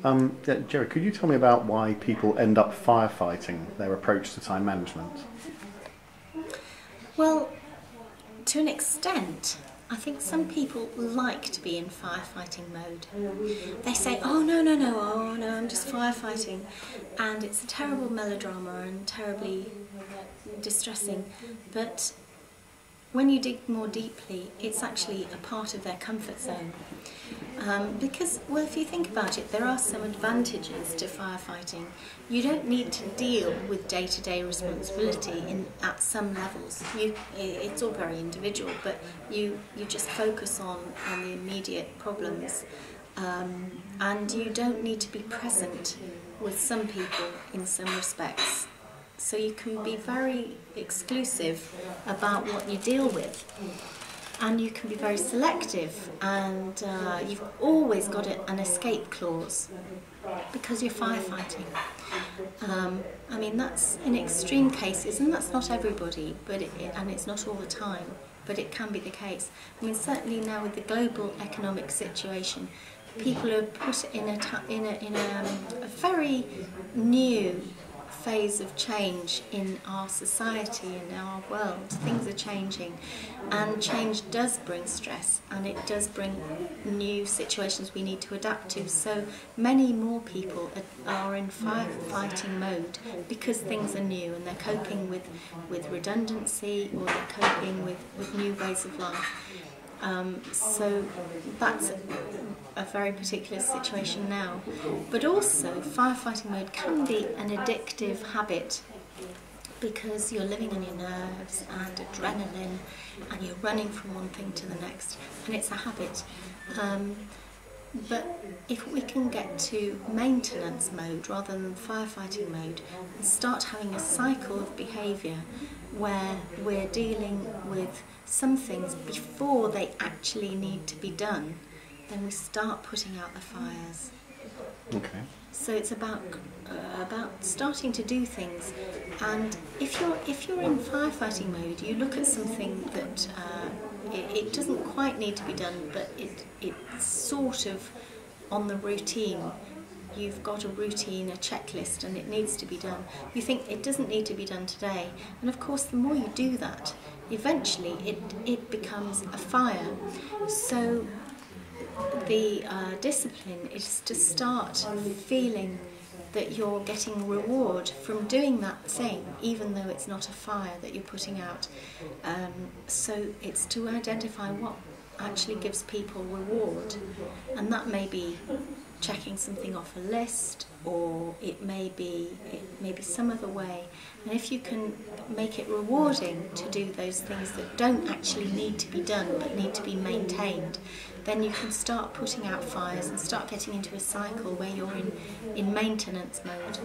Yeah, Jerry, could you tell me about why people end up firefighting, their approach to time management? Well, to an extent, I think some people like to be in firefighting mode. They say, oh no, I'm just firefighting. And it's a terrible melodrama and terribly distressing. But when you dig more deeply, it's actually a part of their comfort zone. Because, well, if you think about it, there are some advantages to firefighting. You don't need to deal with day-to-day responsibility at some levels. It's all very individual, but you just focus on the immediate problems. And you don't need to be present with some people in some respects. So you can be very exclusive about what you deal with. And you can be very selective, and you've always got an escape clause because you're firefighting. I mean, that's in extreme cases, and that's not everybody, but and it's not all the time, but it can be the case. I mean, certainly now with the global economic situation, people are put in a very new phase of change in our society and our world. Things are changing, and change does bring stress, and it does bring new situations we need to adapt to. So many more people are in firefighting mode because things are new, and they're coping with redundancy, or they're coping with new ways of life. So that's a very particular situation now. But also, firefighting mode can be an addictive habit because you're living on your nerves and adrenaline, and you're running from one thing to the next, and it's a habit. But if we can get to maintenance mode rather than firefighting mode, and start having a cycle of behaviour where we're dealing with some things before they actually need to be done, then we start putting out the fires. Okay. So it's about starting to do things, and if you're in firefighting mode, you look at something that it doesn't quite need to be done, but it's sort of on the routine. You've got a routine, a checklist, and it needs to be done. You think it doesn't need to be done today, and of course the more you do that, eventually it becomes a fire. So the discipline is to start feeling that you're getting reward from doing that thing, even though it's not a fire that you're putting out. So it's to identify what actually gives people reward, and that may be checking something off a list, or it may be some other way. And if you can make it rewarding to do those things that don't actually need to be done but need to be maintained, then you can start putting out fires and start getting into a cycle where you're in maintenance mode.